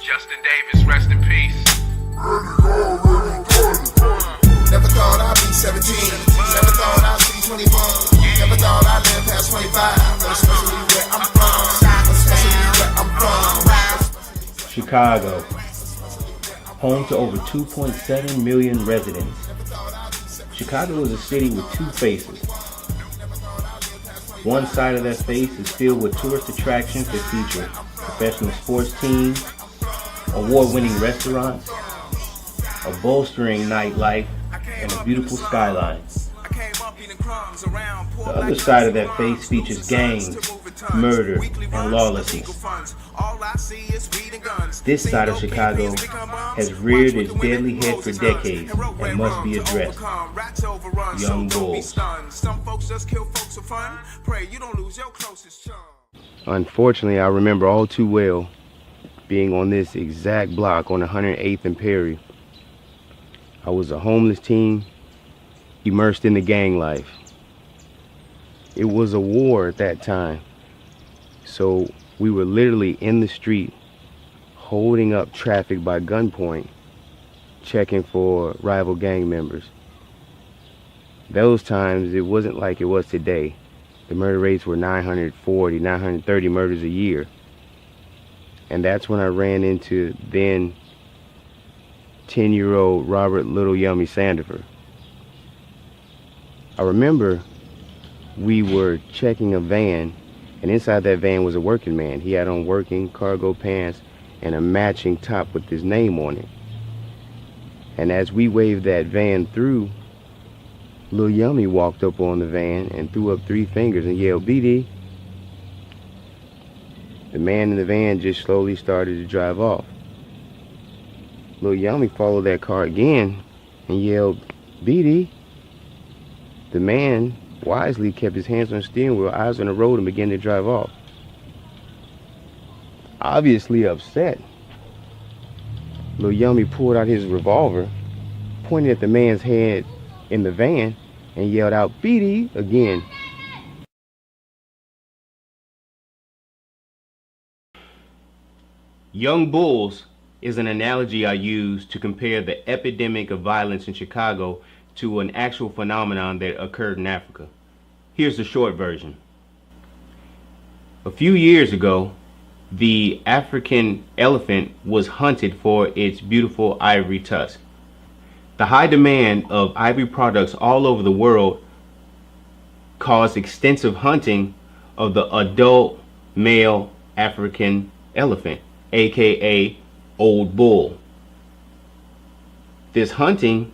Justin Davis, rest in peace. Never thought I'd be 17. Never thought I'd see 21. Never thought I'd live past 25. Especially where I'm from. Especially where I'm from. Chicago, home to over 2.7 million residents. Chicago is a city with two faces. One side of that face is filled with tourist attractions that feature professional sports teams, award-winning restaurants, a bolstering nightlife, and a beautiful skyline. The other side of that face features gangs, murder, and lawlessness. This side of Chicago has reared its deadly head for decades and must be addressed. Young bulls. Unfortunately, I remember all too well being on this exact block on 108th and Perry. I was a homeless teen immersed in the gang life. It was a war at that time, so we were literally in the street holding up traffic by gunpoint, checking for rival gang members. Those times, it wasn't like it was today. The murder rates were 940, 930 murders a year. And that's when I ran into then 10-year-old Robert Little Yummy Sandifer. I remember we were checking a van, and inside that van was a working man. He had on working cargo pants and a matching top with his name on it. And as we waved that van through, Lil Yummy walked up on the van and threw up 3 fingers and yelled, "BD." The man in the van just slowly started to drive off. Lil Yummy followed that car again and yelled, "BD." The man wisely kept his hands on the steering wheel, eyes on the road, and began to drive off. Obviously upset, Lil Yummy pulled out his revolver, pointed at the man's head in the van, and yelled out, "BD," again. Young bulls is an analogy I use to compare the epidemic of violence in Chicago to an actual phenomenon that occurred in Africa. Here's the short version. A few years ago, the African elephant was hunted for its beautiful ivory tusk. The high demand of ivory products all over the world caused extensive hunting of the adult male African elephant, aka old bull. This hunting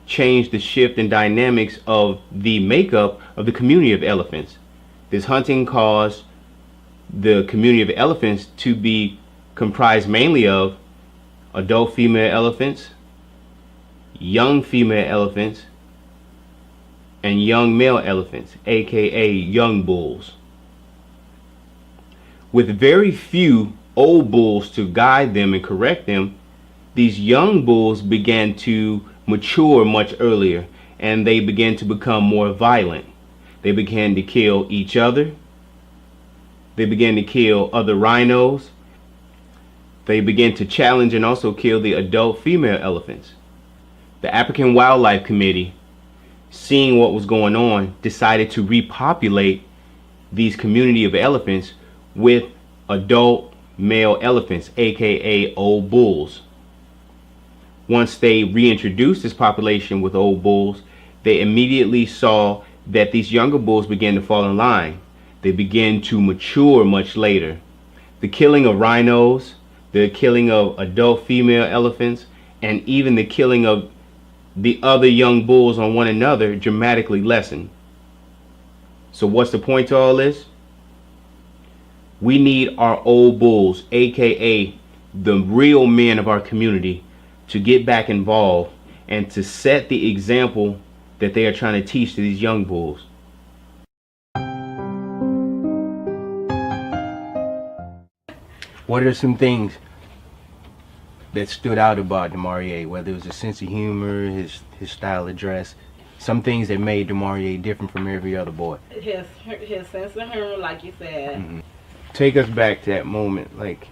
changed the shift in dynamics of the makeup of the community of elephants. This hunting caused the community of elephants to be comprised mainly of adult female elephants, young female elephants, and young male elephants, aka young bulls. With very few old bulls to guide them and correct them, these young bulls began to mature much earlier, and they began to become more violent. They began to kill each other. They began to kill other rhinos. They began to challenge and also kill the adult female elephants. The African Wildlife Committee, seeing what was going on, decided to repopulate these community of elephants with adult male elephants, aka old bulls. Once they reintroduced this population with old bulls, they immediately saw that these younger bulls began to fall in line. They began to mature much later. The killing of rhinos, the killing of adult female elephants, and even the killing of the other young bulls on one another dramatically lessened. So what's the point to all this? We need our old bulls, aka the real men of our community, to get back involved and to set the example that they are trying to teach to these young bulls. What are some things that stood out about Demarie, whether it was his sense of humor, his style of dress, some things that made Demarie different from every other boy? His sense of humor, like you said. Take us back to that moment, like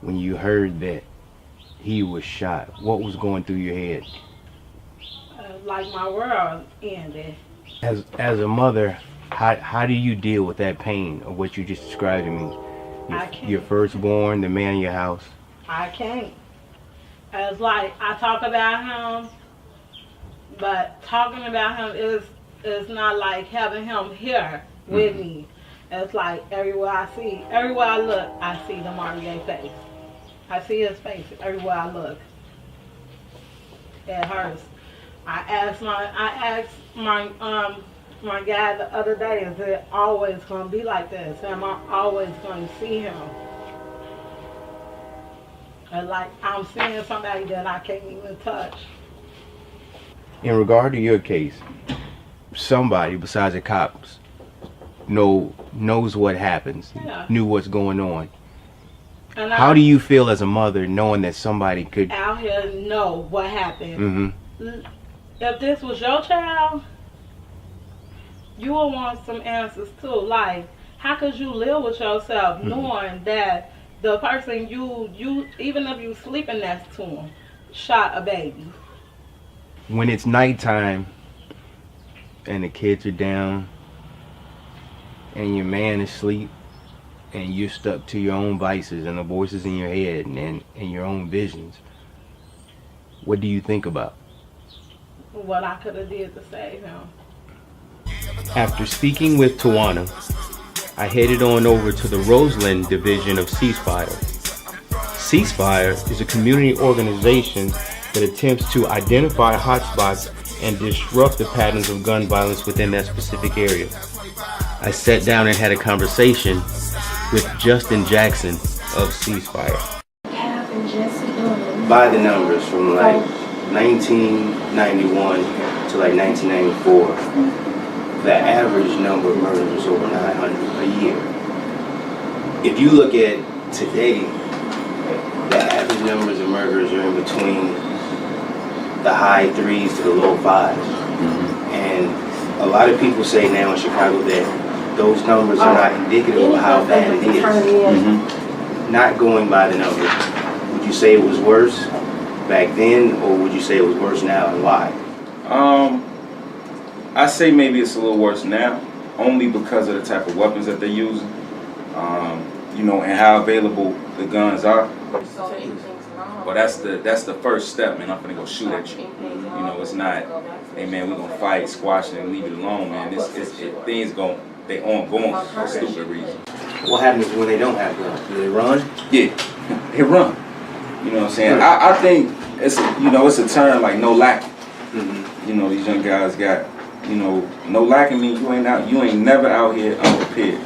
when you heard that he was shot? What was going through your head? Like my world ended. As a mother, how do you deal with that pain of what you just described to me? I can't. Your firstborn, the man in your house. I can't. It's like I talk about him, but talking about him is not like having him here with me. It's like everywhere I look, I see the Marley face. I see his face everywhere I look. It hurts. I asked my guy the other day, is it always gonna be like this? Am I always gonna see him? And like I'm seeing somebody that I can't even touch. In regard to your case, somebody besides the cops knows what happens, Yeah. knew what's going on. And How do you feel as a mother knowing that somebody could? out here know what happened? Mm-hmm. If this was your child, you would want some answers too. Like, how could you live with yourself knowing that the person you even if you sleeping next to him shot a baby? When it's nighttime and the kids are down and your man is asleep and you're stuck to your own vices and the voices in your head and your own visions, what do you think about? What I could have did to save him. After speaking with Tawana, I headed on over to the Roseland division of Ceasefire. Ceasefire is a community organization that attempts to identify hotspots and disrupt the patterns of gun violence within that specific area. I sat down and had a conversation with Justin Jackson of Ceasefire. By the numbers from like 1991 to like 1994, the average number of murders was over 900 a year. If you look at today, the average numbers of murders are in between the high threes to the low fives. And a lot of people say now in Chicago that those numbers are not indicative of how bad it is. Not going by the numbers, would you say it was worse back then, or would you say it was worse now, and why? I say maybe it's a little worse now, only because of the type of weapons that they're using, you know, and how available the guns are. But that's the first step, man. I'm finna go shoot at you. You know, it's not, hey man, we're gonna fight, squash it, and leave it alone, man. They ongoing for a stupid reason. What happens when they don't have guns? Do they run? Yeah, they run. You know what I'm saying? I think it's a term like no lacking. You know, these young guys got, you know, no lacking means you ain't never out here unprepared.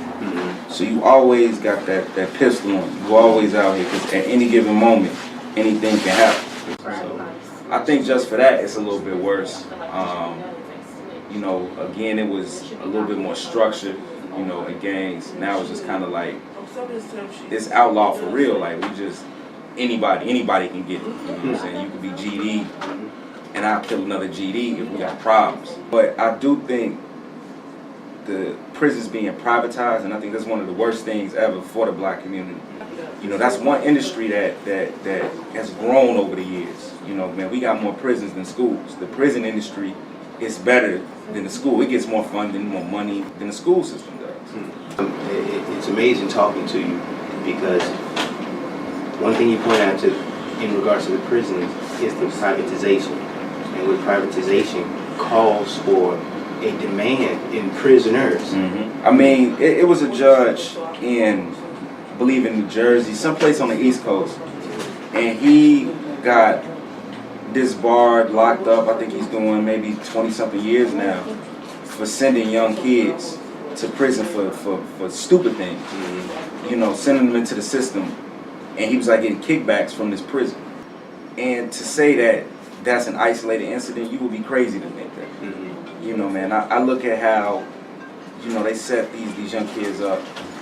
So you always got that pistol on. You always out here because at any given moment, anything can happen. So I think just for that, it's a little bit worse. You know, again, it was a little bit more structured, you know, in gangs. Now it's just kind of like, it's outlawed for real. Like, we just, anybody can get it. You know what I'm saying? You could be GD, and I'll kill another GD if we got problems. But I do think the prisons being privatized, and I think that's one of the worst things ever for the black community. You know, that's one industry that has grown over the years. You know, man, we got more prisons than schools. The prison industry is better than the school. It gets more funding, more money than the school system does. It's amazing talking to you, because one thing you point out to in regards to the prisons is the privatization. And with privatization calls for a demand in prisoners. I mean, it was a judge in, I believe in New Jersey, someplace on the East Coast, and he got disbarred, locked up. I think he's doing maybe 20-something years now for sending young kids to prison for stupid things. You know, sending them into the system, and he was like getting kickbacks from this prison. And to say that that's an isolated incident, you would be crazy to think that. You know, man, I look at how, you know, they set these young kids up.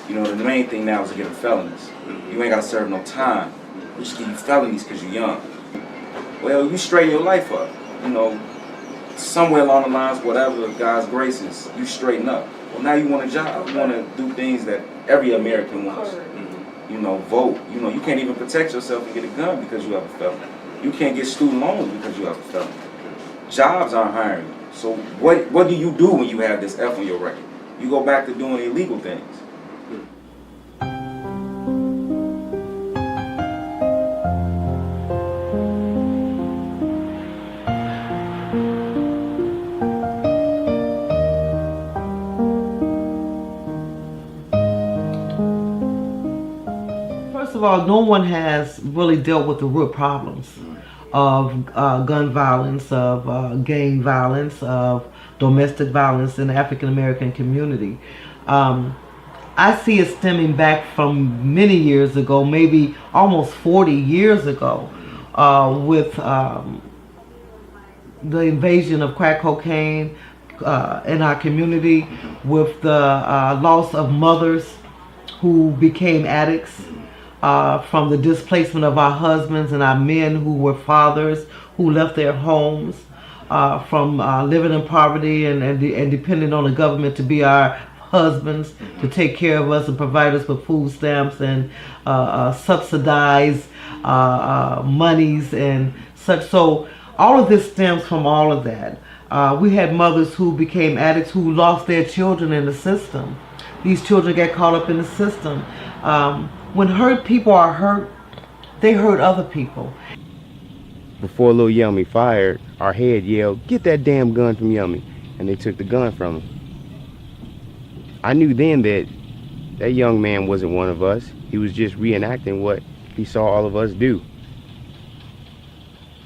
You know, the main thing now is to get them felonies. You ain't got to serve no time. We just give you felonies because you're young. Well, you straighten your life up. You know, somewhere along the lines, whatever, God's graces, you straighten up. Well, now you want a job. You want to do things that every American wants. you know, vote. You know, you can't even protect yourself and get a gun because you have a felony. You can't get student loans because you have a felony. Jobs aren't hiring you. So what do you do when you have this F on your record? You go back to doing illegal things. First of all, no one has really dealt with the root problems of gun violence, of gang violence, of domestic violence in the African American community. I see it stemming back from many years ago, maybe almost 40 years ago, with the invasion of crack cocaine in our community, with the loss of mothers who became addicts, from the displacement of our husbands and our men who were fathers who left their homes, from living in poverty and depending on the government to be our husbands, to take care of us and provide us with food stamps and subsidize monies and such. So all of this stems from all of that. We had mothers who became addicts who lost their children in the system. These children get caught up in the system. When hurt people are hurt, they hurt other people. Before Lil Yummy fired, our head yelled, "Get that damn gun from Yummy," and they took the gun from him. I knew then that that young man wasn't one of us. He was just reenacting what he saw all of us do.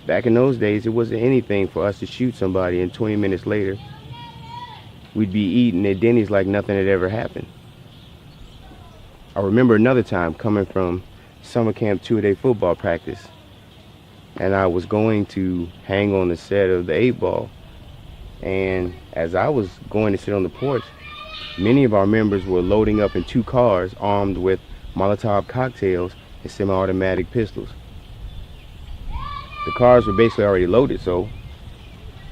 Back in those days, it wasn't anything for us to shoot somebody and 20 minutes later, we'd be eating at Denny's like nothing had ever happened. I remember another time coming from summer camp 2-a-day football practice, and I was going to hang on the set of the 8-ball, and as I was going to sit on the porch, many of our members were loading up in 2 cars armed with Molotov cocktails and semi-automatic pistols. The cars were basically already loaded, so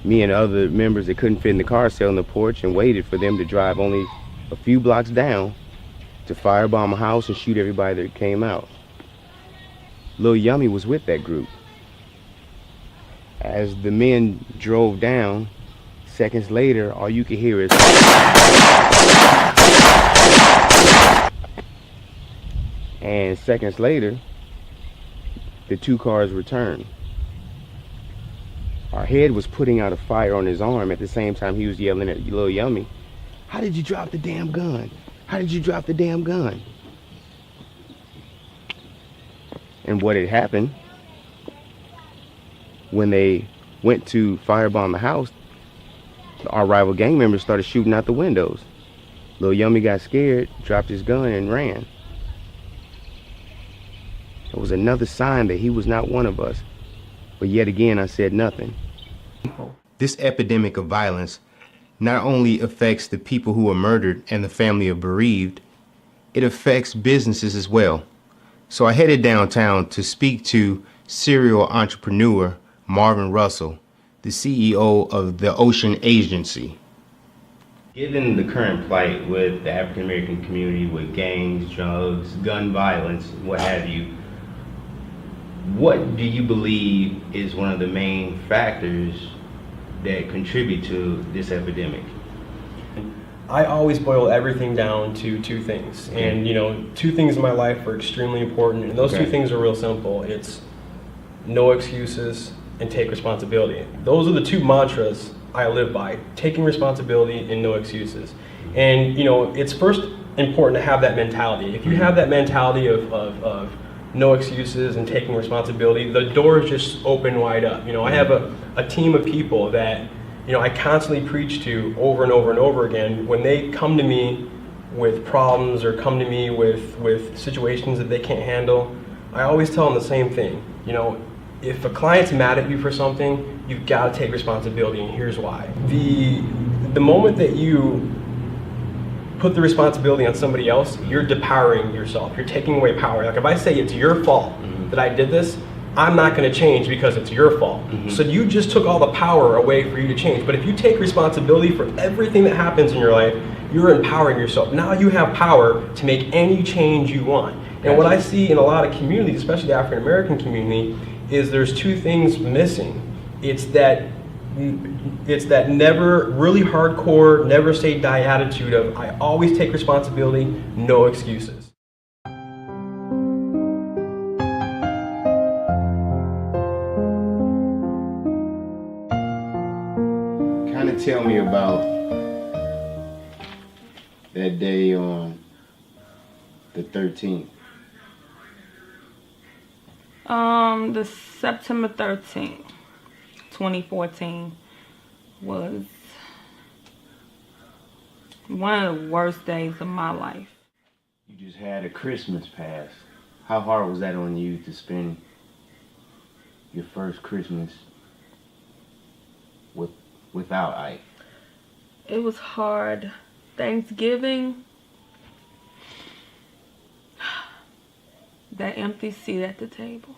me and other members that couldn't fit in the car sat on the porch and waited for them to drive only a few blocks down to firebomb a house and shoot everybody that came out. Lil Yummy was with that group. As the men drove down, seconds later, all you could hear is and seconds later, the 2 cars returned. Our head was putting out a fire on his arm at the same time he was yelling at Lil Yummy, "How did you drop the damn gun? How did you drop the damn gun?" And what had happened, when they went to firebomb the house, our rival gang members started shooting out the windows. Lil Yummy got scared, dropped his gun, and ran. It was another sign that he was not one of us. But yet again, I said nothing. This epidemic of violence not only affects the people who were murdered and the family of bereaved, it affects businesses as well. So I headed downtown to speak to serial entrepreneur Marvin Russell, the CEO of the Ocean Agency. Given the current plight with the African American community, with gangs, drugs, gun violence, what have you, what do you believe is one of the main factors that contribute to this epidemic? I always boil everything down to 2 things. And, you know, 2 things in my life are extremely important. And those 2 things are real simple. It's no excuses and take responsibility. Those are the 2 mantras I live by: taking responsibility and no excuses. And, you know, it's first important to have that mentality. If you have that mentality of no excuses and taking responsibility, the doors just open wide up. You know, I have a team of people that, you know, I constantly preach to over and over and over again. When they come to me with problems or come to me with situations that they can't handle, I always tell them the same thing. You know, if a client's mad at you for something, you've got to take responsibility, and here's why. The moment that you put the responsibility on somebody else, you're depowering yourself. You're taking away power. Like if I say it's your fault that I did this, I'm not going to change because it's your fault. So you just took all the power away for you to change. But if you take responsibility for everything that happens in your life, you're empowering yourself. Now you have power to make any change you want. And what I see in a lot of communities, especially the African American community, is there's two things missing. It's that never really hardcore, never say die attitude of I always take responsibility, no excuses. Kind of tell me about that day on the 13th. The September 13th, 2014 was one of the worst days of my life. You just had a Christmas pass. How hard was that on you to spend your first Christmas without Ike? It was hard. Thanksgiving, that empty seat at the table.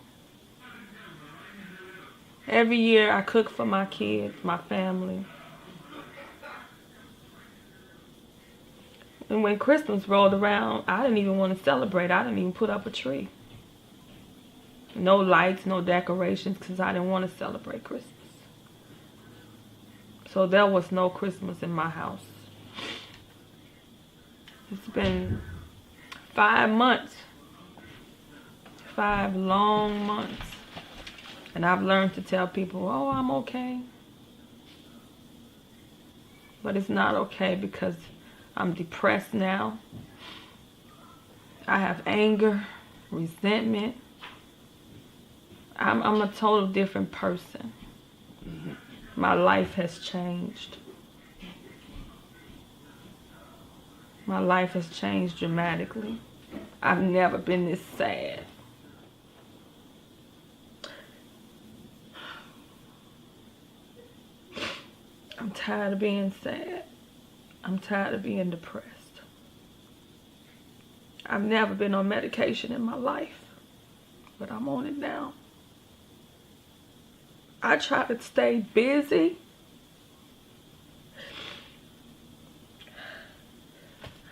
Every year I cook for my kids, my family. And when Christmas rolled around, I didn't even want to celebrate. I didn't even put up a tree. No lights, no decorations, because I didn't want to celebrate Christmas. So there was no Christmas in my house. It's been 5 months. 5 long months. And I've learned to tell people, oh, I'm okay. But it's not okay because I'm depressed now. I have anger, resentment. I'm a total different person. My life has changed. My life has changed dramatically. I've never been this sad. I'm tired of being sad. I'm tired of being depressed. I've never been on medication in my life, but I'm on it now. I try to stay busy.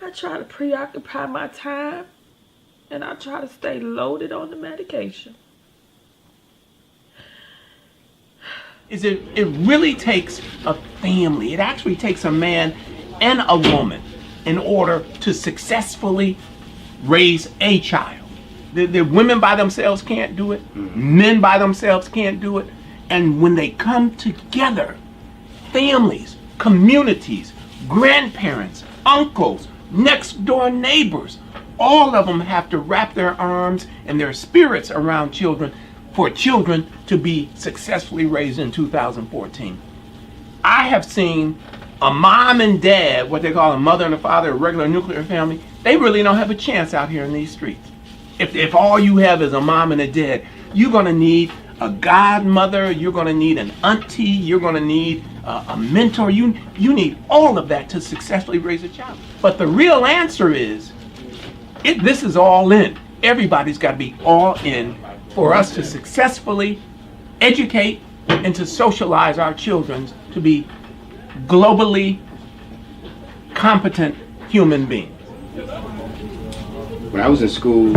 I try to preoccupy my time, and I try to stay loaded on the medication. It really takes a family. It actually takes a man and a woman in order to successfully raise a child. The women by themselves can't do it. Men by themselves can't do it. And when they come together, families, communities, grandparents, uncles, next door neighbors, all of them have to wrap their arms and their spirits around children for children to be successfully raised in 2014. I have seen a mom and dad, what they call a mother and a father, a regular nuclear family, they really don't have a chance out here in these streets. If all you have is a mom and a dad, you're gonna need a godmother, you're gonna need an auntie, you're gonna need a mentor. You need all of that to successfully raise a child. But the real answer is, this is all in. Everybody's gotta be all in for us to successfully educate and to socialize our children to be globally competent human beings. When I was in school,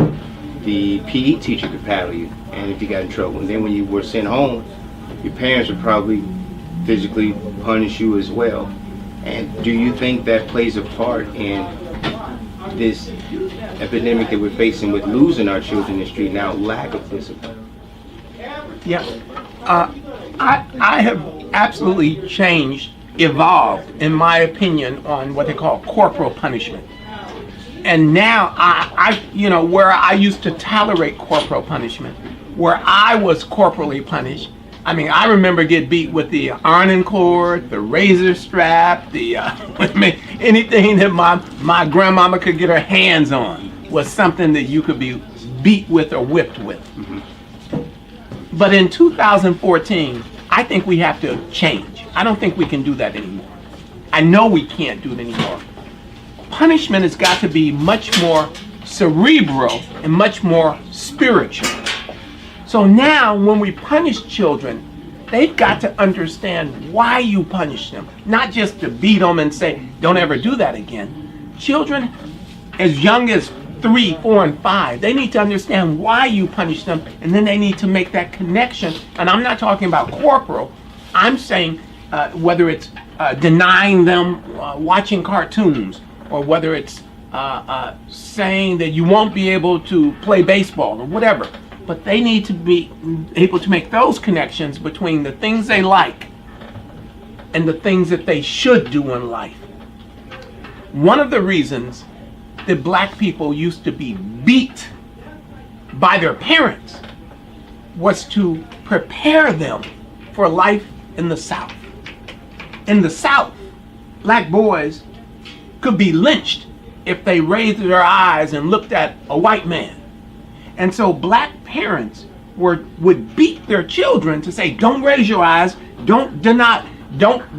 the PE teacher could paddle you, and if you got in trouble, and then when you were sent home, your parents would probably physically punish you as well. And do you think that plays a part in this epidemic that we're facing with losing our children in the street now, lack of discipline? Yeah, I have absolutely changed, evolved, in my opinion, on what they call corporal punishment. And now I where I used to tolerate corporal punishment, where I was corporally punished. I mean, I remember get beat with the ironing cord, the razor strap, anything that my grandmama could get her hands on was something that you could be beat with or whipped with. But in 2014, I think we have to change. I don't think we can do that anymore. I know we can't do it anymore. Punishment has got to be much more cerebral and much more spiritual. So now when we punish children, they've got to understand why you punish them, not just to beat them and say, don't ever do that again. Children as young as 3, 4, and 5, they need to understand why you punish them, and then they need to make that connection. And I'm not talking about corporal. I'm saying whether it's denying them watching cartoons, or whether it's saying that you won't be able to play baseball or whatever. But they need to be able to make those connections between the things they like and the things that they should do in life. One of the reasons that black people used to be beat by their parents was to prepare them for life in the South. In the South, black boys could be lynched if they raised their eyes and looked at a white man. And so black parents would beat their children to say, don't raise your eyes, don't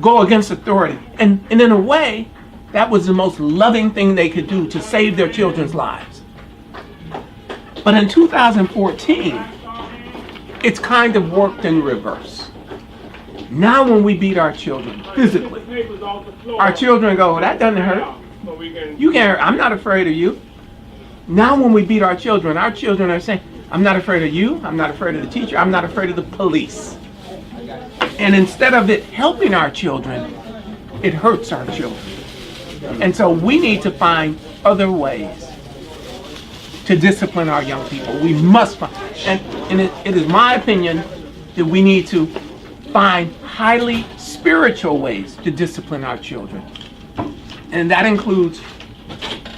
go against authority. And in a way, that was the most loving thing they could do to save their children's lives. But in 2014, it's kind of worked in reverse. Now when we beat our children physically, our children go, well, that doesn't hurt. You can't hurt. I'm not afraid of you. Now when we beat our children are saying, I'm not afraid of you, I'm not afraid of the teacher, I'm not afraid of the police. And instead of it helping our children, it hurts our children. And so we need to find other ways to discipline our young people. We must find, and it is my opinion that we need to find highly spiritual ways to discipline our children. And that includes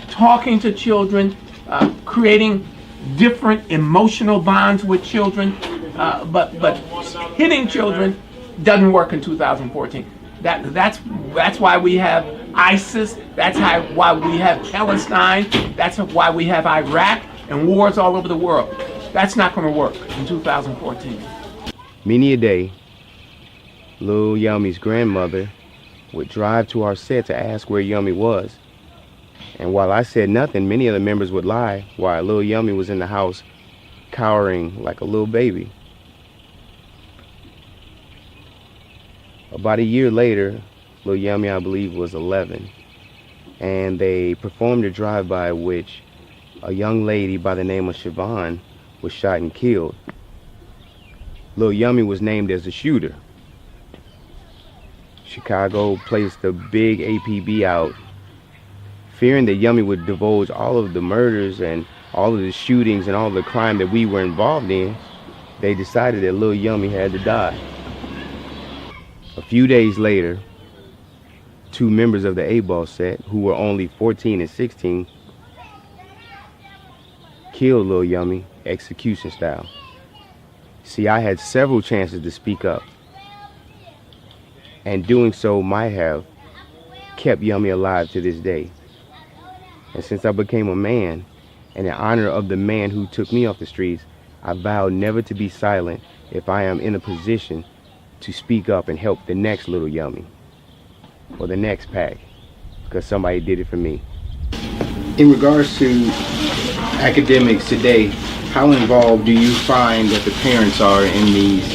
talking to children, creating different emotional bonds with children, but hitting children doesn't work in 2014. That's why we have ISIS. That's why we have Palestine. That's why we have Iraq and wars all over the world. That's not going to work in 2014. Many a day, Lil Yummy's grandmother would drive to our set to ask where Yummy was. And while I said nothing, many of the members would lie while Lil Yummy was in the house cowering like a little baby. About a year later, Lil Yummy, I believe, was 11, and they performed a drive-by which a young lady by the name of Siobhan was shot and killed. Lil Yummy was named as the shooter. Chicago placed a big APB out, fearing that Yummy would divulge all of the murders and all of the shootings and all the crime that we were involved in. They decided that Lil Yummy had to die. A few days later, 2 members of the A-Ball set, who were only 14 and 16, killed Lil Yummy execution style. See, I had several chances to speak up, and doing so might have kept Yummy alive to this day. And since I became a man, and in honor of the man who took me off the streets, I vowed never to be silent if I am in a position to speak up and help the next little Yummy, or the next pack, because somebody did it for me. In regards to academics today, how involved do you find that the parents are in these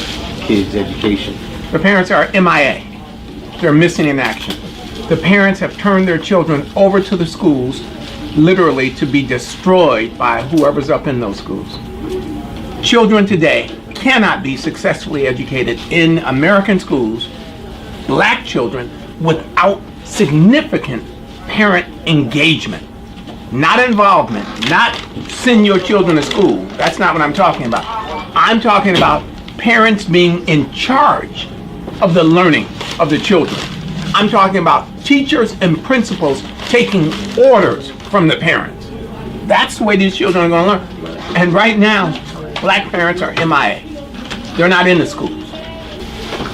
kids' education? The parents are MIA. They're missing in action. The parents have turned their children over to the schools, literally to be destroyed by whoever's up in those schools. Children today cannot be successfully educated in American schools, black children, without significant parent engagement. Not involvement, not send your children to school. That's not what I'm talking about. I'm talking about parents being in charge of the learning of the children. I'm talking about teachers and principals taking orders from the parents. That's the way these children are going to learn. And right now, black parents are MIA. They're not in the schools.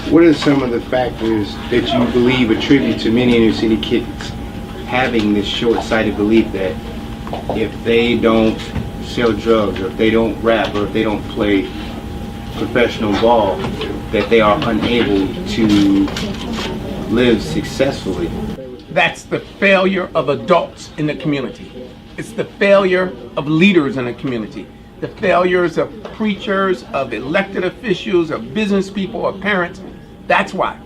What are some of the factors that you believe attribute to many inner city kids having this short-sighted belief that if they don't sell drugs, or if they don't rap, or if they don't play professional ball, that they are unable to live successfully? That's the failure of adults in the community. It's the failure of leaders in the community. the failures of preachers, of elected officials, of business people, of parents. That's why.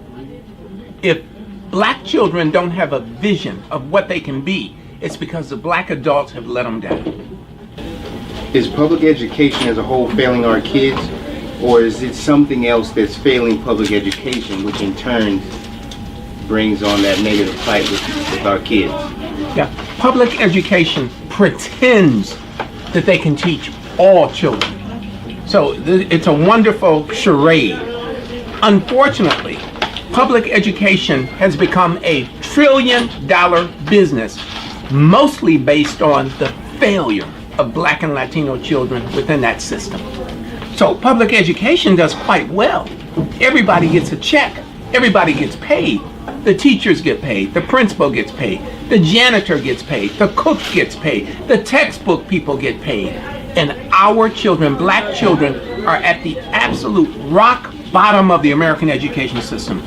If black children don't have a vision of what they can be, it's because the black adults have let them down. Is public education as a whole failing our kids, or is it something else that's failing public education, which in turn brings on that negative fight with our kids? Yeah, public education pretends that they can teach all children. So it's a wonderful charade. Unfortunately, public education has become a trillion-dollar business, mostly based on the failure of black and Latino children within that system. So public education does quite well. Everybody gets a check. Everybody gets paid. The teachers get paid. The principal gets paid. The janitor gets paid. The cook gets paid. The textbook people get paid. And our children, black children, are at the absolute rock bottom of the American education system.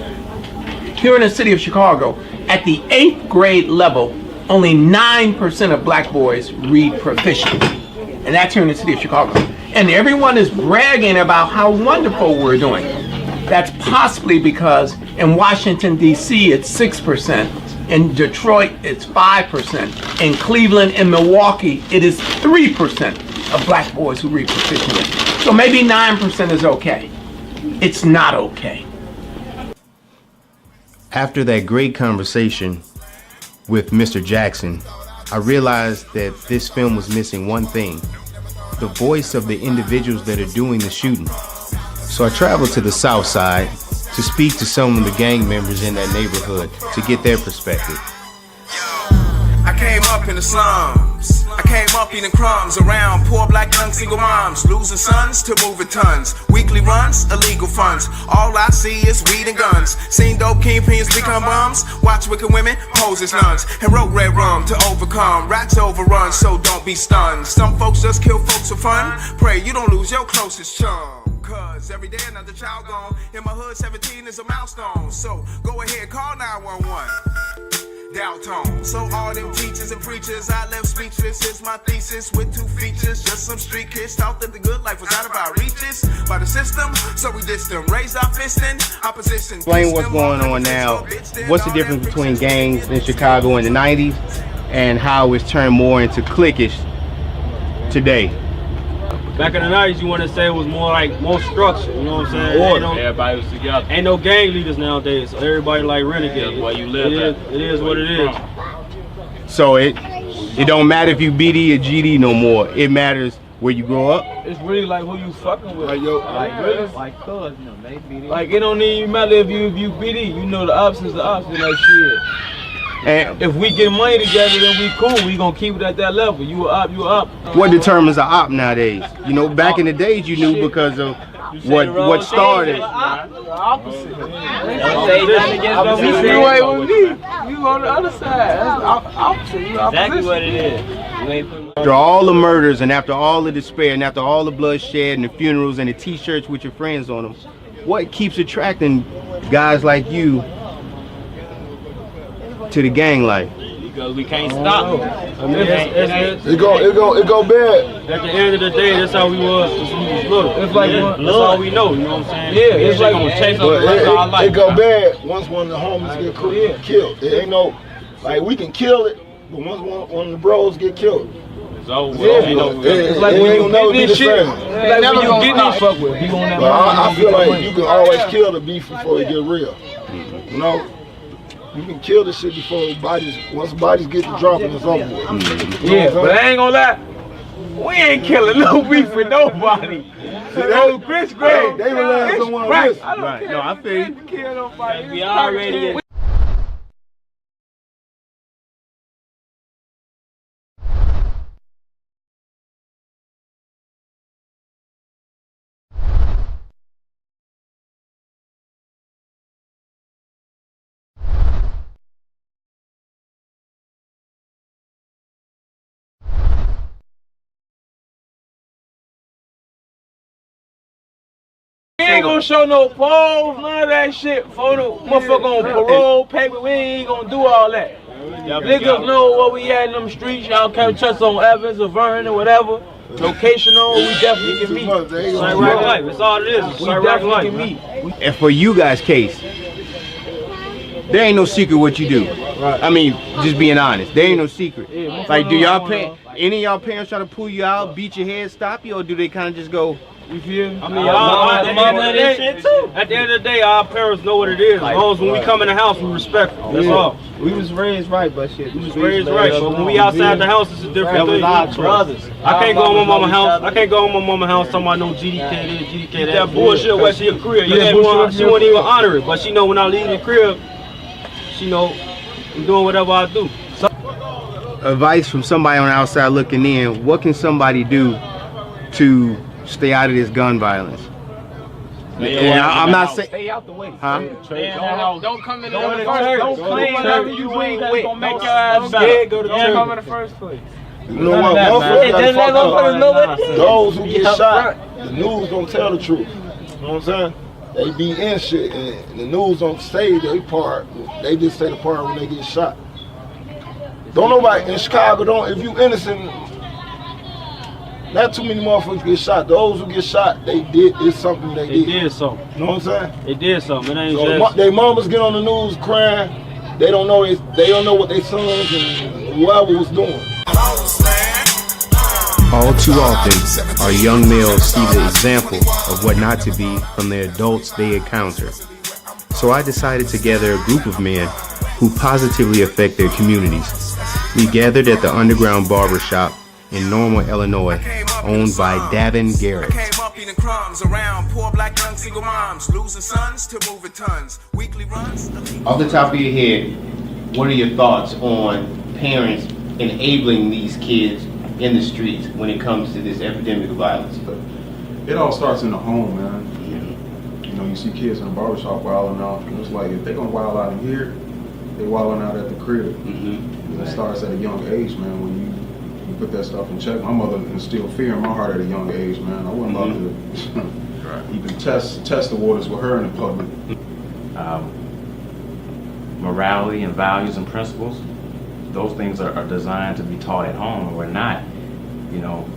Here in the city of Chicago, at the 8th grade level, only 9% of black boys read proficient. And that's here in the city of Chicago. And everyone is bragging about how wonderful we're doing. That's possibly because in Washington, D.C., it's 6%. In Detroit, it's 5%. In Cleveland and Milwaukee, it is 3% of black boys who read proficiently. So maybe 9% is okay. It's not okay. After that great conversation with Mr. Jackson, I realized that this film was missing one thing: the voice of the individuals that are doing the shooting. So I traveled to the South Side to speak to some of the gang members in that neighborhood to get their perspective. I came up in the slums. I came up eating crumbs around poor black young single moms, losing sons to moving tons. Weekly runs, illegal funds. All I see is weed and guns. Seen dope kingpins become bums. Watch wicked women pose as nuns. And wrote red rum to overcome. Rats overrun, so don't be stunned. Some folks just kill folks for fun. Pray you don't lose your closest chum. Cause every day another child gone. In my hood, 17 is a milestone. So go ahead, call 911. Downtown. So all them teachers and preachers, I left speechless. Here's my thesis with 2 features. Just some street kids thought that the good life was out of our reaches by the system, so we dissed them. Raised our fist in opposition. Explain what's going on now. What's the difference between gangs in Chicago in the 90s and how it's turned more into cliquish today? Back in the 90s, you want to say it was more structure, you know what I'm saying? Everybody was together. Ain't no gang leaders nowadays, so everybody like renegade. That's why you live. It is what it is. So it don't matter if you BD or GD no more. It matters where you grow up. It's really like who you fucking with. Like yo, really? like cuz, you know, they BD. Like it don't even matter if you BD. You know the ops is the ops. Like shit. And if we get money together, then we cool. We gonna keep it at that level. You a up, you a up. What determines an op nowadays? You know, back in the days, you knew because of what started. Opposite. You ain't with me. You on the other side. That's opposite. You exactly what it is. After all the murders and after all the despair and after all the bloodshed and the funerals and the t-shirts with your friends on them, what keeps attracting guys like you to the gang life? Because we can't stop. I mean, it go bad. At the end of the day, that's how we was. Look, it's like that's all we know. You know what I'm saying? Yeah, it's like gonna chase us our life. It go bad once one of the homies get killed. It ain't no like we can kill it, but once one of the bros get killed. It's over. It's like when you get this shit. Like when you get this fuck with. I feel like you can always kill the beef before it get real. You know. You can kill this shit before once bodies get to dropping, it's over with. Yeah, but I ain't gonna lie, we ain't killing no beef with nobody. No, Chris Gray, they rely on someone right. else. I don't care. No, I feel you. Kill nobody. We already. We ain't gonna show no polls, none of that shit. For the motherfucker on parole paper, we ain't gonna do all that. Niggas know what we at in them streets. Y'all can't trust on Evans or Vernon or whatever. Location on, we definitely can meet. It's like rock life. It's all it is. It's like rock life. And for you guys' case, there ain't no secret what you do. Right. I mean, just being honest, there ain't no secret. Like, do y'all any of y'all parents try to pull you out, beat your head, stop you, or do they kind of just go? You feel me? I mean, at the end of the day, our parents know what it is. As long as when we come in the house, we respect them. That's all. We was raised right, but shit. We was raised right, but when we outside the house, it's a different thing. Our brothers. I can't go in my mama's house. I can't go in my mama's house talking about no GDK this, GDK that. That bullshit where she a crib. She won't even honor it, but she know when I leave the crib, she know I'm doing whatever I do. Advice from somebody on the outside looking in, what can somebody do to stay out of this gun violence? And I'm not saying stay out the way. Huh? Don't come in the Don't first. Don't claim nothing you ain't with. Don't make your ass better. Go to Don't come in the first place. You know what? Motherfuckers gotta fuck up. Those who get shot, the news don't tell the truth. You know what I'm saying? They be in shit, and the news don't say their part. They just say the part when they get shot. Don't nobody in Chicago don't. If you innocent, not too many motherfuckers get shot. Those who get shot, they did. It's something they did. They did something. You know what I'm saying? They did something. It ain't So just. they mamas get on the news crying. They don't know. They don't know what their sons and whoever was doing. all too often our young males see the example of what not to be from the adults they encounter. So I decided to gather a group of men who positively affect their communities. We gathered at the Underground Barber Shop in Normal, Illinois, owned by Davin Garrett. Came up eating crumbs around poor black young single moms, losing sons to moving tons. Weekly runs. Off the top of your head, what are your thoughts on parents enabling these kids in the streets when it comes to this epidemic of violence? It all starts in the home, man. You know, you see kids in the barbershop wilding out, and it's like if they're gonna wild out in here, they wilding out at the crib. It starts at a young age, man. When you put that stuff in check. My mother instilled fear in my heart at a young age, man. I wasn't about to even test the waters with her in the public. Morality and values and principles, those things are designed to be taught at home, and we're not. You know,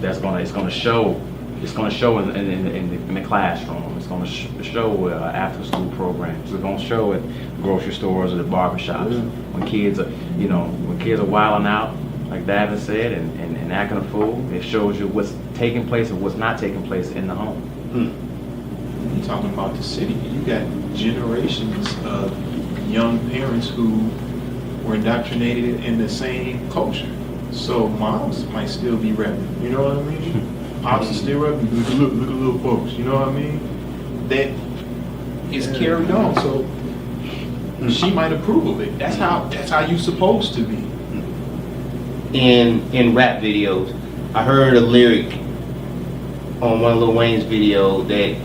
it's gonna show in the classroom. It's gonna show after school programs. It's gonna show at grocery stores or the barbershops. When kids are wilding out, like Davin said, and acting a fool, it shows you what's taking place and what's not taking place in the home. You're talking about the city. You got generations of young parents who were indoctrinated in the same culture. So moms might still be repping, you know what I mean? Pops is still repping, look at little folks, you know what I mean? That is carried on, so she might approve of it. That's how you supposed to be. In rap videos, I heard a lyric on one of Lil Wayne's video that,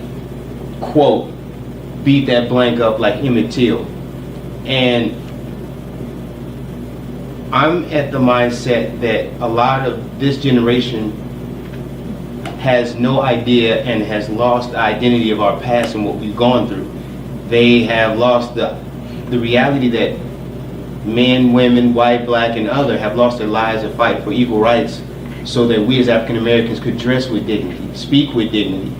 quote, beat that blank up like Emmett Till. And I'm at the mindset that a lot of this generation has no idea and has lost the identity of our past and what we've gone through. They have lost the reality that men, women, white, black, and other have lost their lives to fight for equal rights so that we as African Americans could dress with dignity, speak with dignity.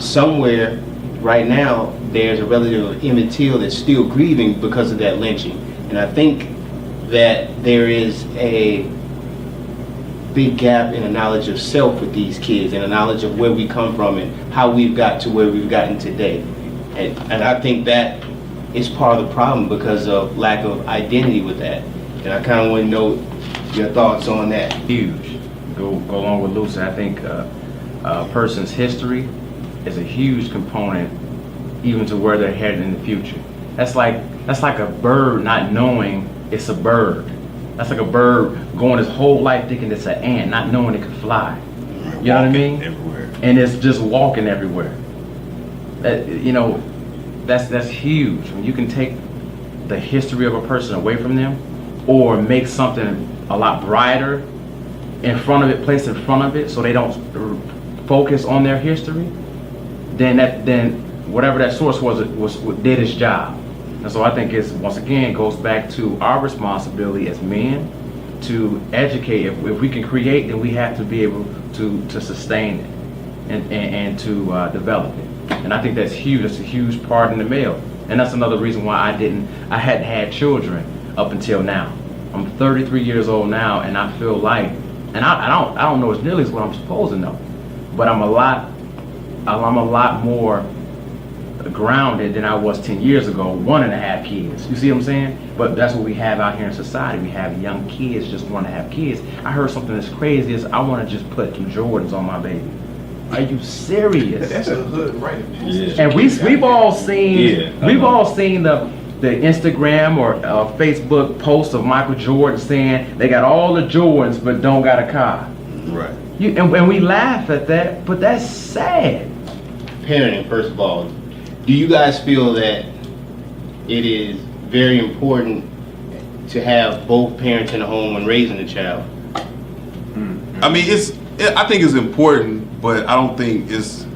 Somewhere right now, there's a relative of Emmett Till that's still grieving because of that lynching. And I think that there is a big gap in a knowledge of self with these kids and a knowledge of where we come from and how we've got to where we've gotten today. And I think that is part of the problem because of lack of identity with that. And I kind of want to know your thoughts on that. Huge. Go along with Lucy. I think a person's history is a huge component even to where they're headed in the future. That's like a bird not knowing it's a bird. That's like a bird going his whole life thinking it's an ant, not knowing it can fly. You know what I mean? Everywhere. And it's just walking everywhere. That's huge. When you can take the history of a person away from them, or make something a lot brighter placed in front of it, so they don't focus on their history, then whatever that source was did its job. And so I think once again goes back to our responsibility as men to educate. If we can create, then we have to be able to sustain it and to develop it. And I think that's huge. That's a huge part in the male. And that's another reason why I hadn't had children up until now. I'm 33 years old now, and I feel like, and I don't know as nearly as what I'm supposed to know, but I'm a lot more grounded than I was 10 years ago. 1.5 kids. You see what I'm saying? But that's what we have out here in society. We have young kids just want to have kids. I heard something as crazy as I want to just put some Jordans on my baby. Are you serious? That's a hood right. Yeah. And we've all seen the Instagram or Facebook posts of Michael Jordan saying they got all the Jordans but don't got a car. Right. And we laugh at that, but that's sad. Parenting, first of all, do you guys feel that it is very important to have both parents in the home when raising a child? I mean, I think it's important, but I don't think it's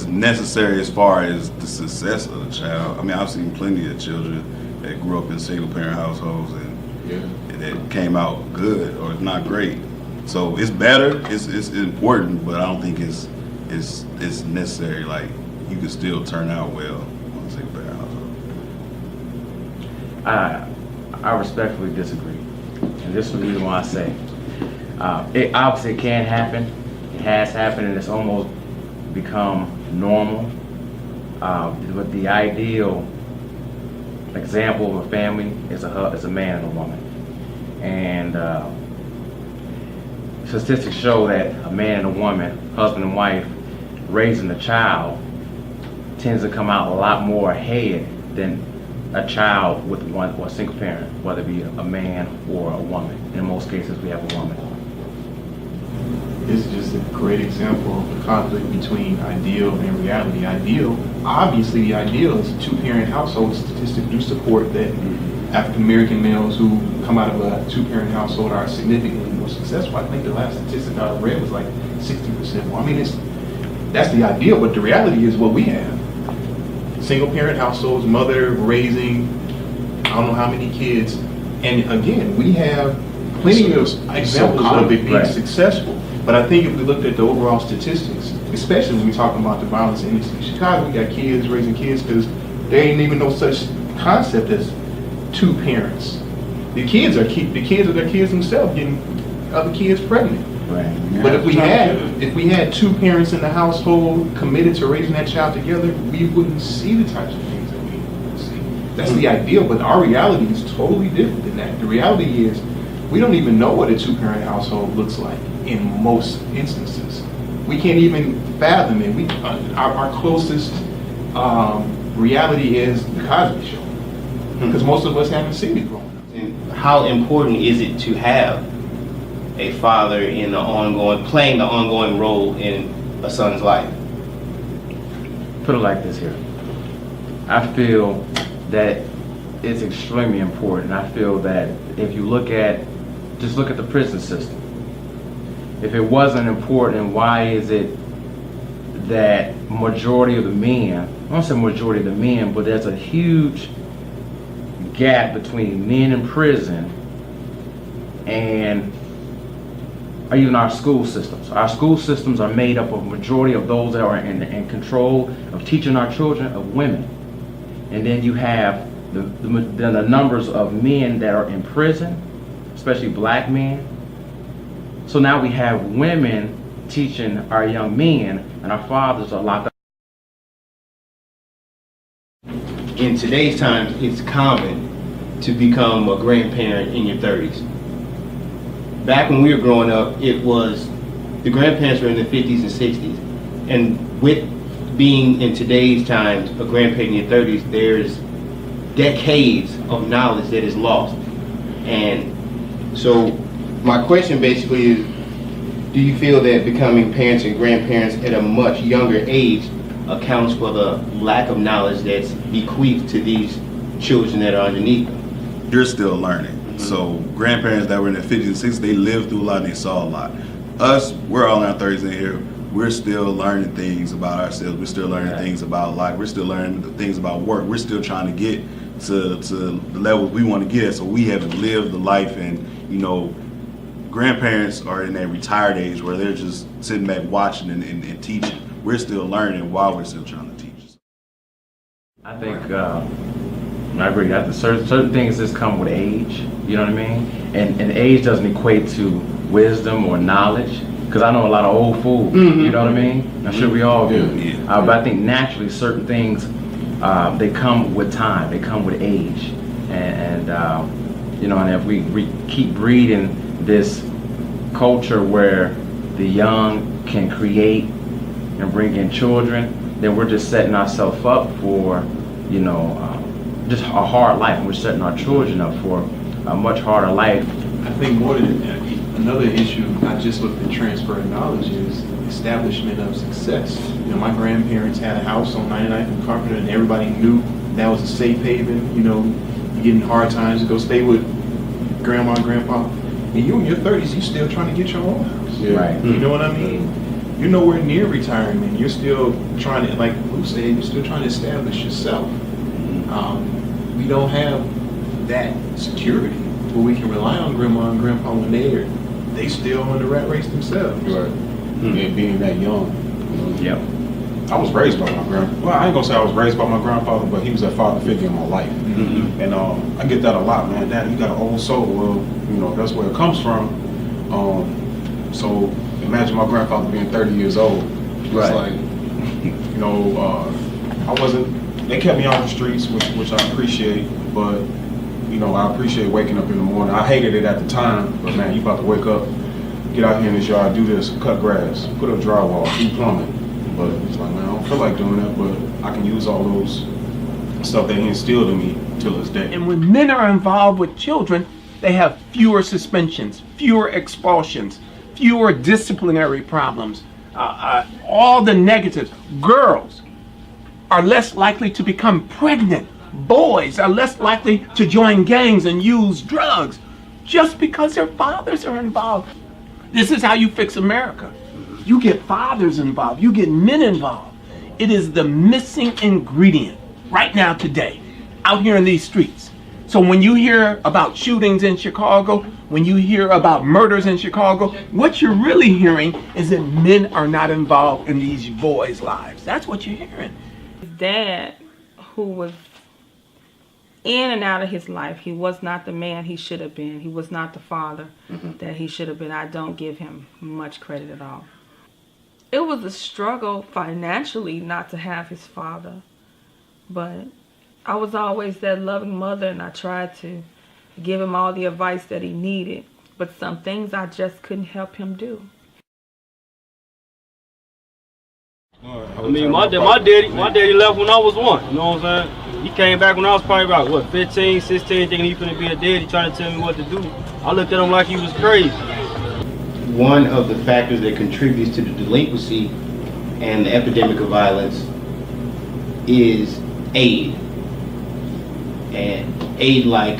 necessary as far as the success of the child. I mean, I've seen plenty of children that grew up in single parent households and that came out good or not great. So it's better, it's important, but I don't think it's necessary. Like, you can still turn out well on a single parent household. I respectfully disagree, and this is the reason why I say it obviously can happen. It has happened, and it's almost become normal. But the ideal example of a family is a man and a woman, and statistics show that a man and a woman, husband and wife, raising a child tends to come out a lot more ahead than a child with one or a single parent, whether it be a man or a woman. In most cases, we have a woman. This is just a great example of the conflict between ideal and reality. Obviously the ideal is a two-parent household. Statistics do support that African American males who come out of a two-parent household are significantly more successful. I think the last statistic I read was like 60% more. I mean, that's the ideal, but the reality is what we have. Single-parent households, mother raising I don't know how many kids, and again, we have plenty of examples of it being successful. But I think if we looked at the overall statistics, especially when we're talking about the violence in Chicago, we got kids raising kids because there ain't even no such concept as two parents. The kids are their kids themselves getting other kids pregnant. Right. But if we had two parents in the household committed to raising that child together, we wouldn't see the types of things that we see. That's the ideal, but our reality is totally different than that. The reality is we don't even know what a two-parent household looks like in most instances. We can't even fathom it. Our closest reality is the Cosby Show, because most of us haven't seen it growing up. And how important is it to have a father playing the ongoing role in a son's life? Put it like this here. I feel that it's extremely important. I feel that if you just look at the prison system. If it wasn't important, why is it that majority of the men, I don't say majority of the men, but there's a huge gap between men in prison and even our school systems. Our school systems are made up of a majority of those that are in control of teaching our children of women. And then you have the numbers of men that are in prison, especially black men. So now we have women teaching our young men, and our fathers are locked up. In today's times, it's common to become a grandparent in your 30s. Back when we were growing up, the grandparents were in the 50s and 60s. And with being in today's times a grandparent in your 30s, there's decades of knowledge that is lost. And so my question basically is, do you feel that becoming parents and grandparents at a much younger age accounts for the lack of knowledge that's bequeathed to these children that are underneath them? You're still learning. So grandparents that were in their 50s and 60s, they lived through a lot and they saw a lot. Us, we're all in our 30s in here. We're still learning things about ourselves. We're still learning things about life. We're still learning things about work. We're still trying to get to the level we want to get at, so we haven't lived the life. And you know, grandparents are in that retired age where they're just sitting back watching and teaching. We're still learning while we're still trying to teach. I think I agree that certain things just come with age. You know what I mean? And age doesn't equate to wisdom or knowledge. Because I know a lot of old fools. You know what I mean? I'm sure we all do. But I think naturally certain things they come with time. They come with age. And you know, and if we keep breeding this culture where the young can create and bring in children, then we're just setting ourselves up for, you know, just a hard life. And we're setting our children up for a much harder life. I think more than another issue, not just with the transfer of knowledge, is establishment of success. You know, my grandparents had a house on 99th and Carpenter, and everybody knew that was a safe haven. You know, you get in hard times, you go stay with grandma and grandpa. And you in your 30s, you still trying to get your own house. Right. You know what I mean? You're nowhere near retirement. You're still trying to, like Lou said, you're still trying to establish yourself. We don't have that security where we can rely on grandma and grandpa when they still on the rat race themselves. Right. And being that young. Yep. I was raised by my grandfather. Well, I ain't gonna say I was raised by my grandfather, but he was that father figure in my life. And I get that a lot, man. Dad, you got an old soul. Well, you know, that's where it comes from. So imagine my grandfather being 30 years old. It's like, you know, they kept me off the streets, which I appreciate, but you know, I appreciate waking up in the morning. I hated it at the time, but man, you about to wake up, get out here in this yard, do this, cut grass, put up drywall, do plumbing. But it's like, man, I don't feel like doing that, but I can use all those stuff that he instilled in me till this day. And when men are involved with children, they have fewer suspensions, fewer expulsions, fewer disciplinary problems, all the negatives. Girls are less likely to become pregnant. Boys are less likely to join gangs and use drugs just because their fathers are involved. This is how you fix America. You get fathers involved, you get men involved. It is the missing ingredient right now today, out here in these streets. So when you hear about shootings in Chicago, when you hear about murders in Chicago, what you're really hearing is that men are not involved in these boys' lives. That's what you're hearing. His dad, who was in and out of his life, he was not the man he should have been. He was not the father that he should have been. I don't give him much credit at all. It was a struggle financially not to have his father, but I was always that loving mother, and I tried to give him all the advice that he needed, but some things I just couldn't help him do. I mean, my daddy left when I was 1, you know what I'm saying? He came back when I was probably about, what, 15, 16, thinking he finna be a daddy, trying to tell me what to do. I looked at him like he was crazy. One of the factors that contributes to the delinquency and the epidemic of violence is aid. And aid like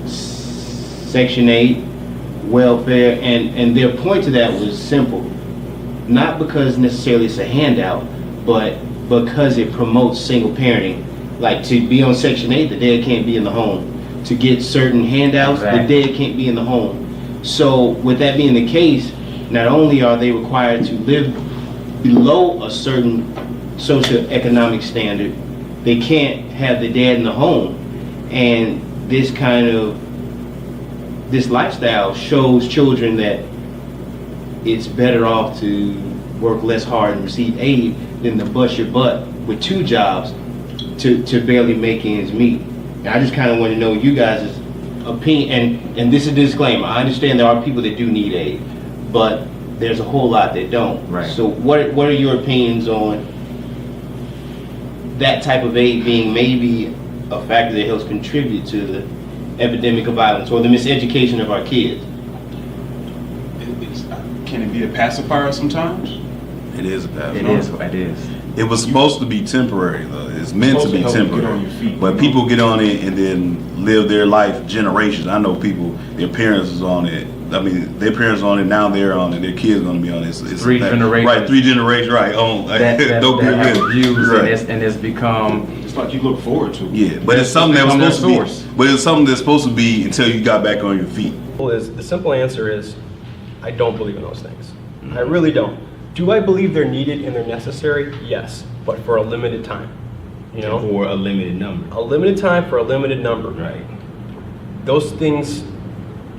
Section 8, welfare, and their point to that was simple. Not because necessarily it's a handout, but because it promotes single parenting. Like, to be on Section 8, the dad can't be in the home. To get certain handouts, the dad can't be in the home. So with that being the case, not only are they required to live below a certain socioeconomic standard, they can't have the dad in the home. And this lifestyle shows children that it's better off to work less hard and receive aid than to bust your butt with 2 jobs to barely make ends meet. And I just kind of want to know you guys' opinion, and this is a disclaimer. I understand there are people that do need aid, but there's a whole lot that don't. Right. So what are your opinions on that type of aid being maybe a factor that helps contribute to the epidemic of violence or the miseducation of our kids? Can it be a pacifier sometimes? It is a pacifier. It is. It was supposed to be temporary, though. It's meant to be temporary. But people get on it and then live their life generations. I know people, their parents was on it. I mean, their parents are on it, now they're on it, their kids are going to be on it. It's 3 generations. Right, 3 generations, right. That have used, right. and it's become like you look forward to. Yeah, but it's something that was supposed to be. But it's something that's supposed to be until you got back on your feet. The simple answer is, I don't believe in those things. I really don't. Do I believe they're needed and they're necessary? Yes, but for a limited time. You know, for a limited number. A limited time for a limited number. Right. Those things,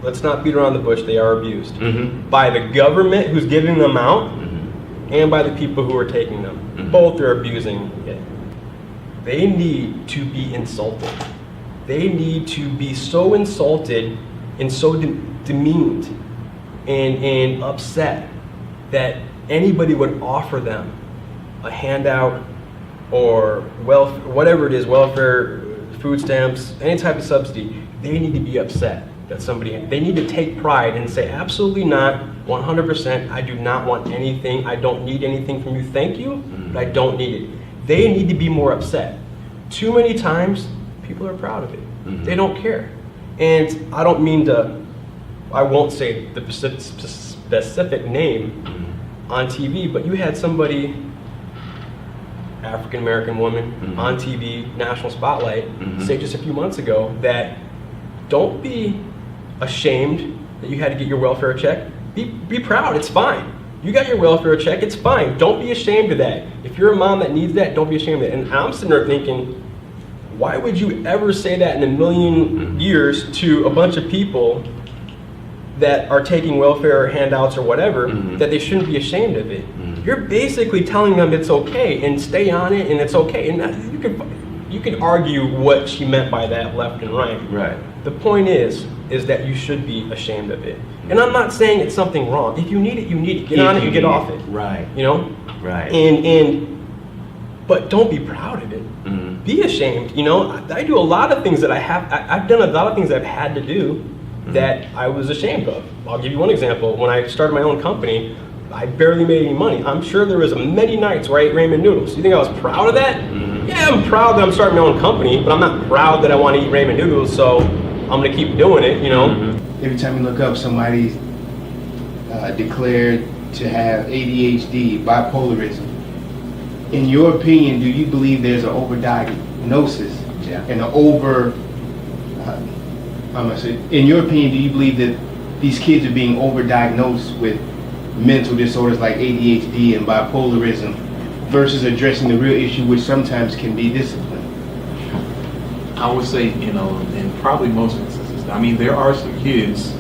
let's not beat around the bush. They are abused by the government who's giving them out, and by the people who are taking them. Both are abusing it. They need to be insulted. They need to be so insulted and so demeaned and upset that anybody would offer them a handout or whatever it is, welfare, food stamps, any type of subsidy. They need to be upset that they need to take pride and say, absolutely not, 100%, I do not want anything, I don't need anything from you, thank you, but I don't need it. They need to be more upset. Too many times, people are proud of it. They don't care. And I don't mean to, I won't say the specific name on TV, but you had somebody, African American woman, on TV, national spotlight, say just a few months ago that don't be ashamed that you had to get your welfare check. Be proud, it's fine. You got your welfare check, it's fine. Don't be ashamed of that. If you're a mom that needs that, don't be ashamed of it. And I'm sitting there thinking, why would you ever say that in a million years to a bunch of people that are taking welfare handouts or whatever, that they shouldn't be ashamed of it? You're basically telling them it's okay and stay on it and it's okay. And you can argue what she meant by that left and right. Right. The point is that you should be ashamed of it. And I'm not saying it's something wrong. If you need it, you need it. Get on it and get off it. Right. You know? Right. But don't be proud of it. Be ashamed. You know, I do a lot of things that I've done a lot of things I've had to do that I was ashamed of. I'll give you one example. When I started my own company, I barely made any money. I'm sure there was many nights where I ate ramen noodles. You think I was proud of that? Yeah, I'm proud that I'm starting my own company, but I'm not proud that I want to eat ramen noodles, so I'm gonna keep doing it, you know? Every time you look up, somebody's declared to have ADHD, bipolarism. In your opinion, do you believe there's an overdiagnosis and an in your opinion, do you believe that these kids are being overdiagnosed with mental disorders like ADHD and bipolarism versus addressing the real issue, which sometimes can be discipline? I would say, you know, in probably most instances, I mean, there are some kids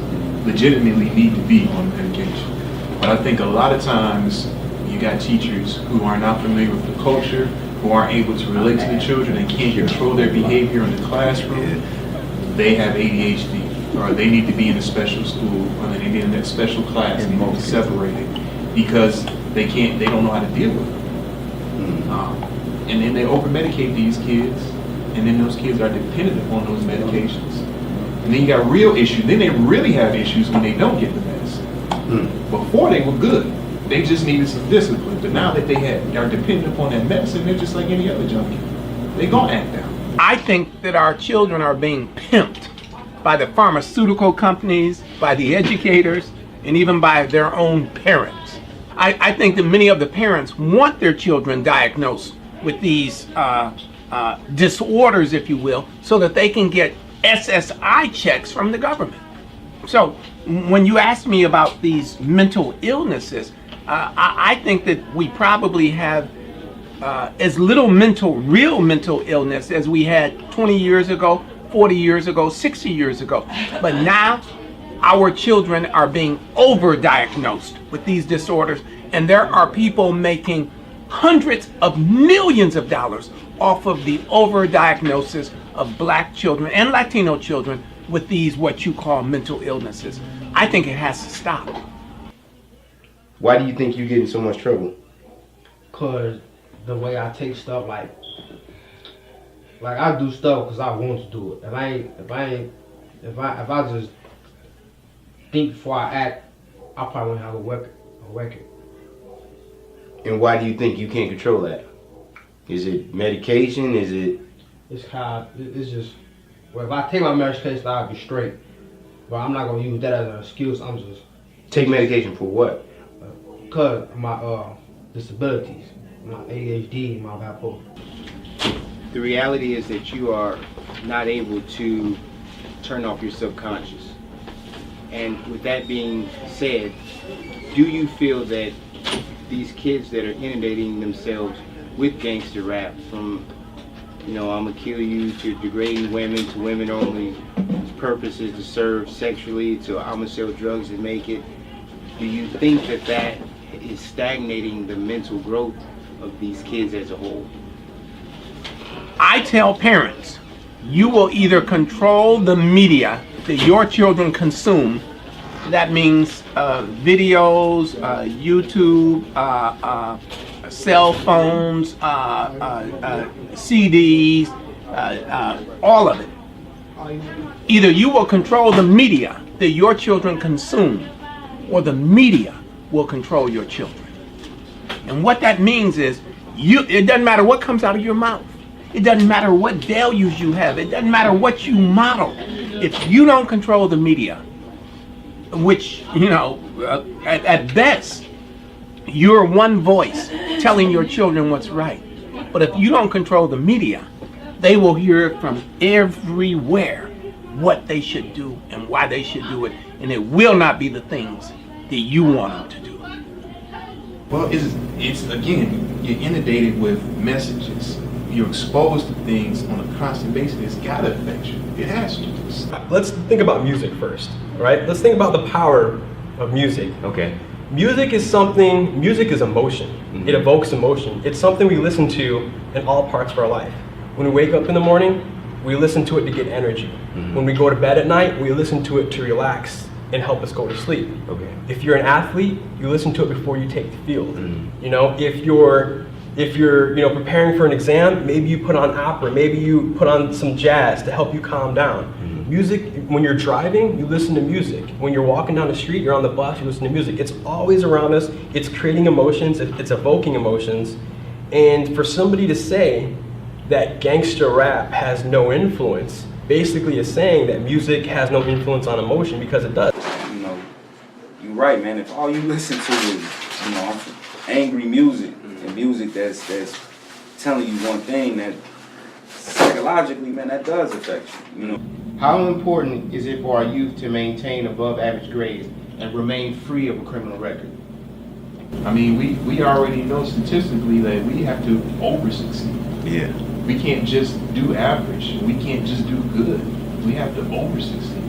legitimately need to be on medication. But I think a lot of times you got teachers who are not familiar with the culture, who aren't able to relate to the children and can't control their behavior in the classroom. They have ADHD, or they need to be in a special school, or they need to be in that special class and be separated because they don't know how to deal with it. And then they over-medicate these kids, and then those kids are dependent upon those medications. And then you got real issues. Then they really have issues when they don't get the medicine. Before they were good. They just needed some discipline. But now that they are dependent upon that medicine, they're just like any other junkie. They gonna act out. I think that our children are being pimped by the pharmaceutical companies, by the educators, and even by their own parents. I think that many of the parents want their children diagnosed with these disorders, if you will, so that they can get SSI checks from the government. So when you ask me about these mental illnesses, I think that we probably have as little real mental illness as we had 20 years ago, 40 years ago, 60 years ago. But now our children are being overdiagnosed with these disorders, and there are people making hundreds of millions of dollars off of the overdiagnosis of black children and Latino children with these what you call mental illnesses. I think it has to stop. Why do you think you get in so much trouble? Cause the way I take stuff, like I do stuff because I want to do it. If I just think before I act, I probably won't have a record. And why do you think you can't control that? Is it medication? Is it? It's just, well, if I take my medication, I'll be straight. But I'm not gonna use that as an excuse. I'm just take medication for what? Cause my disabilities, my ADHD, my bipolar. the reality is that you are not able to turn off your subconscious. And with that being said, do you feel that these kids that are inundating themselves with gangster rap, from, you know, I'ma kill you, to degrading women, to women only purposes to serve sexually, to I'ma sell drugs and make it, do you think that that is stagnating the mental growth of these kids as a whole? I tell parents, you will either control the media that your children consume. That means videos, YouTube, cell phones, CDs, all of it. Either you will control the media that your children consume, or the media will control your children. And what that means is, it doesn't matter what comes out of your mouth. It doesn't matter what values you have. It doesn't matter what you model. If you don't control the media, which, you know, at best, you're one voice telling your children what's right. But if you don't control the media, they will hear from everywhere what they should do and why they should do it, and it will not be the things that you want them to do. Well, it's again, you're inundated with messages. You're exposed to things on a constant basis. It's gotta affect you. It has to. Let's think about music first, right? Let's think about the power of music. Okay. Music is emotion. It evokes emotion. It's something we listen to in all parts of our life. When we wake up in the morning, we listen to it to get energy. When we go to bed at night, we listen to it to relax and help us go to sleep. Okay. If you're an athlete, you listen to it before you take the field. You know, if you're preparing for an exam, maybe you put on opera, maybe you put on some jazz to help you calm down. Music, when you're driving, you listen to music. When you're walking down the street, you're on the bus, you listen to music. It's always around us. It's creating emotions. It's evoking emotions. And for somebody to say that gangster rap has no influence, basically is saying that music has no influence on emotion, because it does. You know, you're right, man. If all you listen to is, you know, angry music, and music that's telling you one thing, that psychologically, man, that does affect you, you know. How important is it for our youth to maintain above average grades and remain free of a criminal record? I mean, we already know statistically that we have to over succeed. Yeah. We can't just do average. We can't just do good. We have to over succeed.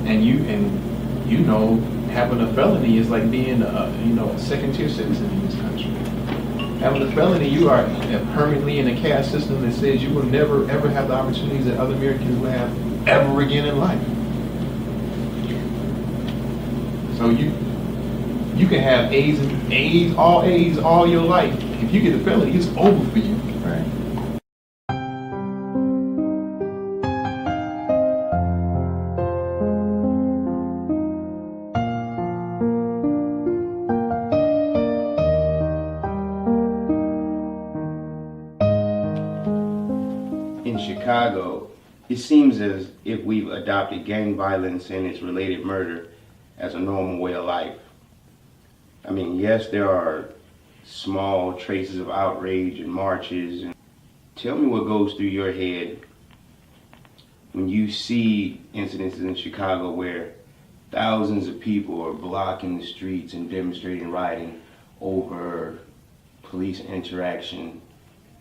And you know, having a felony is like being a second tier citizen in this country. Having a felony, you are permanently in a caste system that says you will never ever have the opportunities that other Americans will have ever again in life. So you can have A's all your life. If you get a felony, it's over for you. Right. In Chicago, it seems as if we've adopted gang violence and its related murder as a normal way of life. I mean, yes, there are small traces of outrage and marches. Tell me what goes through your head when you see incidences in Chicago where thousands of people are blocking the streets and demonstrating, rioting over police interaction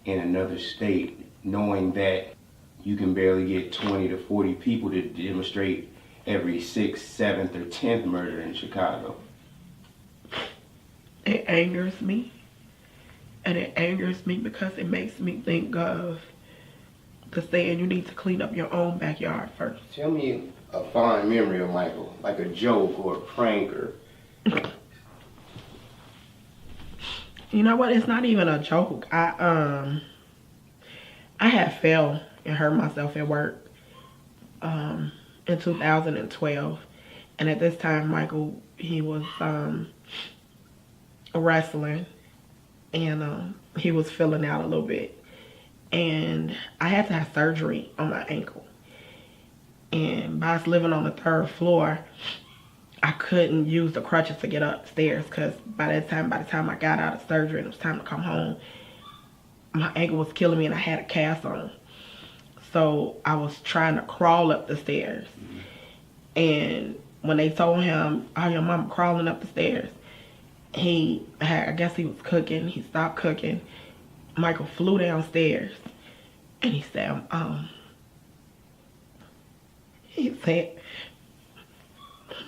in another state, knowing that you can barely get 20 to 40 people to demonstrate every 6th, 7th, or 10th murder in Chicago. It angers me. And it angers me because it makes me think of the saying, you need to clean up your own backyard first. Tell me a fond memory of Michael, like a joke or a prank or... You know what? It's not even a joke. I had fell and hurt myself at work in 2012. And at this time, Michael, he was wrestling and he was filling out a little bit. And I had to have surgery on my ankle. And by us living on the 3rd floor, I couldn't use the crutches to get upstairs because by the time I got out of surgery and it was time to come home, my ankle was killing me and I had a cast on. So I was trying to crawl up the stairs. And when they told him, oh, your mama crawling up the stairs, I guess he was cooking. He stopped cooking. Michael flew downstairs and he said,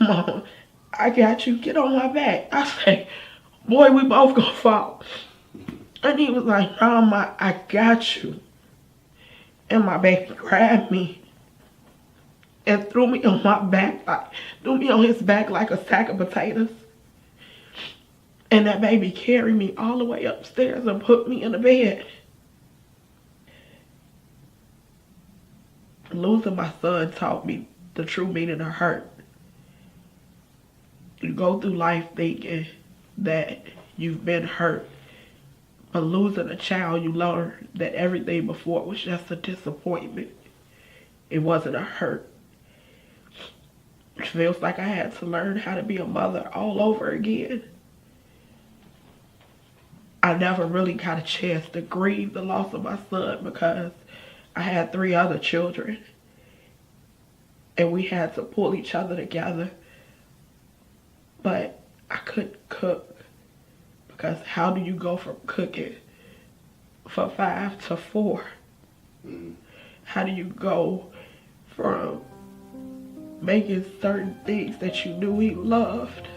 Mom, I got you. Get on my back. I said, boy, we both gonna fall. And he was like, Mom, I got you. And my baby grabbed me and threw me on my back, threw me on his back like a sack of potatoes. And that baby carried me all the way upstairs and put me in the bed. Losing my son taught me the true meaning of hurt. You go through life thinking that you've been hurt, but losing a child, you learn that everything before was just a disappointment. It wasn't a hurt. It feels like I had to learn how to be a mother all over again. I never really got a chance to grieve the loss of my son because I had 3 other children. And we had to pull each other together. But I couldn't cook. Because how do you go from cooking for 5 to 4? How do you go from making certain things that you knew he loved,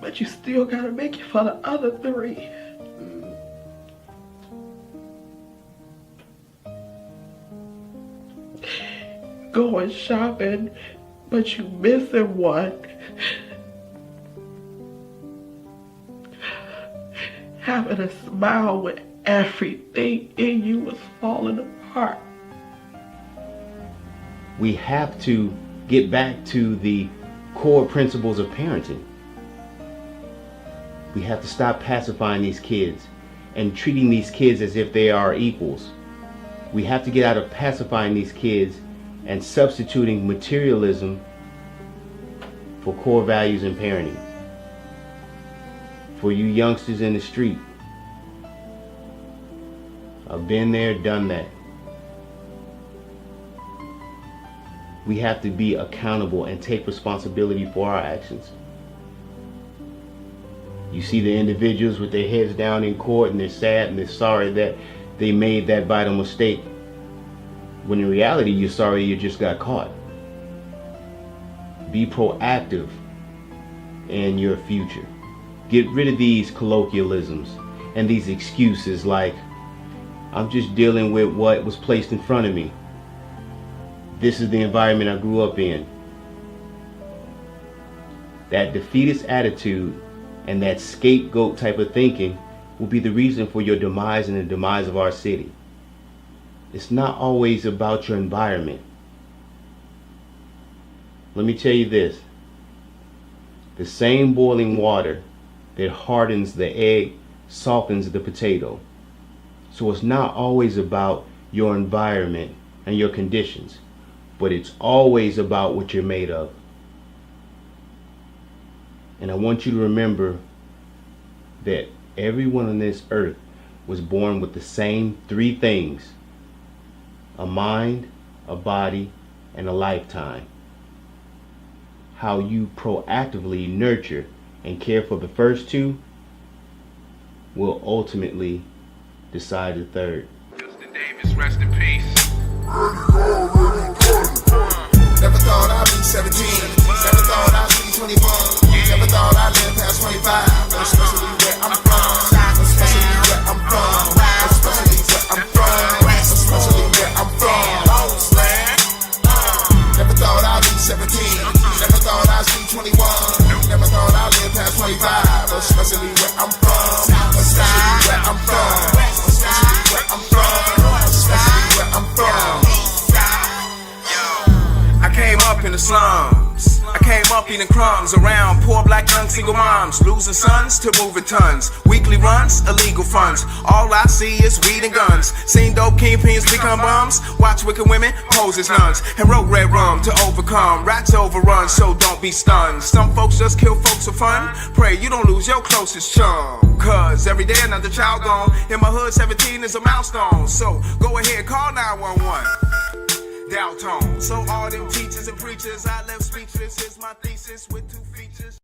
but you still gotta make it for the other 3? Going shopping, but you missing one. Having a smile when everything in you was falling apart. We have to get back to the core principles of parenting. We have to stop pacifying these kids and treating these kids as if they are equals. We have to get out of pacifying these kids and substituting materialism for core values in parenting. For you youngsters in the street, I've been there, done that. We have to be accountable and take responsibility for our actions. You see the individuals with their heads down in court and they're sad and they're sorry that they made that vital mistake. When in reality, you're sorry you just got caught. Be proactive in your future. Get rid of these colloquialisms and these excuses like, I'm just dealing with what was placed in front of me. This is the environment I grew up in. That defeatist attitude and that scapegoat type of thinking will be the reason for your demise and the demise of our city. It's not always about your environment. Let me tell you this. The same boiling water that hardens the egg softens the potato. So it's not always about your environment and your conditions, but it's always about what you're made of. And I want you to remember that everyone on this earth was born with the same 3 things: a mind, a body, and a lifetime. How you proactively nurture and care for the first 2 will ultimately decide the third. Justin Davis, rest in peace. Never thought I'd be 17. Never thought I'd see 21. Never thought I'd live past 25. But especially where I'm from. Especially where I'm from. Especially where I'm from. Especially where I'm from. Never thought I'd be 17. Never thought I'd see 21. Never thought I'd live past 25. Especially where I'm from. Especially where I'm from. Especially where I'm from. Especially where I'm from. I came up in the slums. came up eating crumbs around poor black young single moms, losing sons to moving tons. Weekly runs, illegal funds. All I see is weed and guns. Seen dope kingpins become bums. Watch wicked women pose as nuns. And wrote red rum to overcome. Rats overrun, so don't be stunned. Some folks just kill folks for fun. Pray you don't lose your closest chum. Cause every day another child gone. In my hood, 17 is a milestone. So go ahead, call 911. Downtown. So all them teachers and preachers, I left speechless. Here's my thesis with 2 features.